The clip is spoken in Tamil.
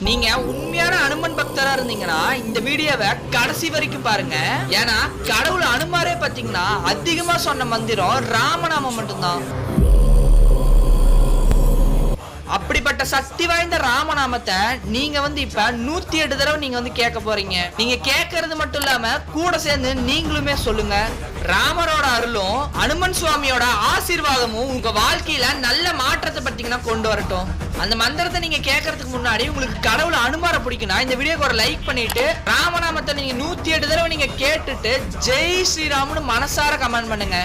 நீங்க உண்மையான அனுமன் பக்தரா இருந்தீங்கன்னா இந்த வீடியோவை கடைசி வரைக்கும் பாருங்க. ஏன்னா கடவுள் அனுமாரே பாத்தீங்கன்னா அதிகமா சொன்ன மந்திரம் ராமநாமம் மட்டும்தான். அப்படிப்பட்ட சக்தி வாய்ந்த ராமநாமத்தை நீங்க இப்ப 108 தடவை நீங்க கேட்க போறீங்க. நீங்க கேட்கறது மட்டும் இல்லாம கூட சேர்ந்து நீங்களுமே சொல்லுங்க. ராமரோட அருளும் அனுமன் சுவாமியோட ஆசீர்வாதமும் உங்க வாழ்க்கையில நல்ல மாற்றத்தை பத்தீங்கன்னா கொண்டு வரட்டும். அந்த மந்திரத்தை நீங்க கேட்கறதுக்கு முன்னாடி உங்களுக்கு கடவுள் அனுமார பிடிக்கும்னா இந்த வீடியோக்கு ஒரு லைக் பண்ணிட்டு ராமநாமத்தை நீங்க 108 தடவை நீங்க கேட்டுட்டு ஜெய் ஸ்ரீராம்னு மனசார கமெண்ட் பண்ணுங்க.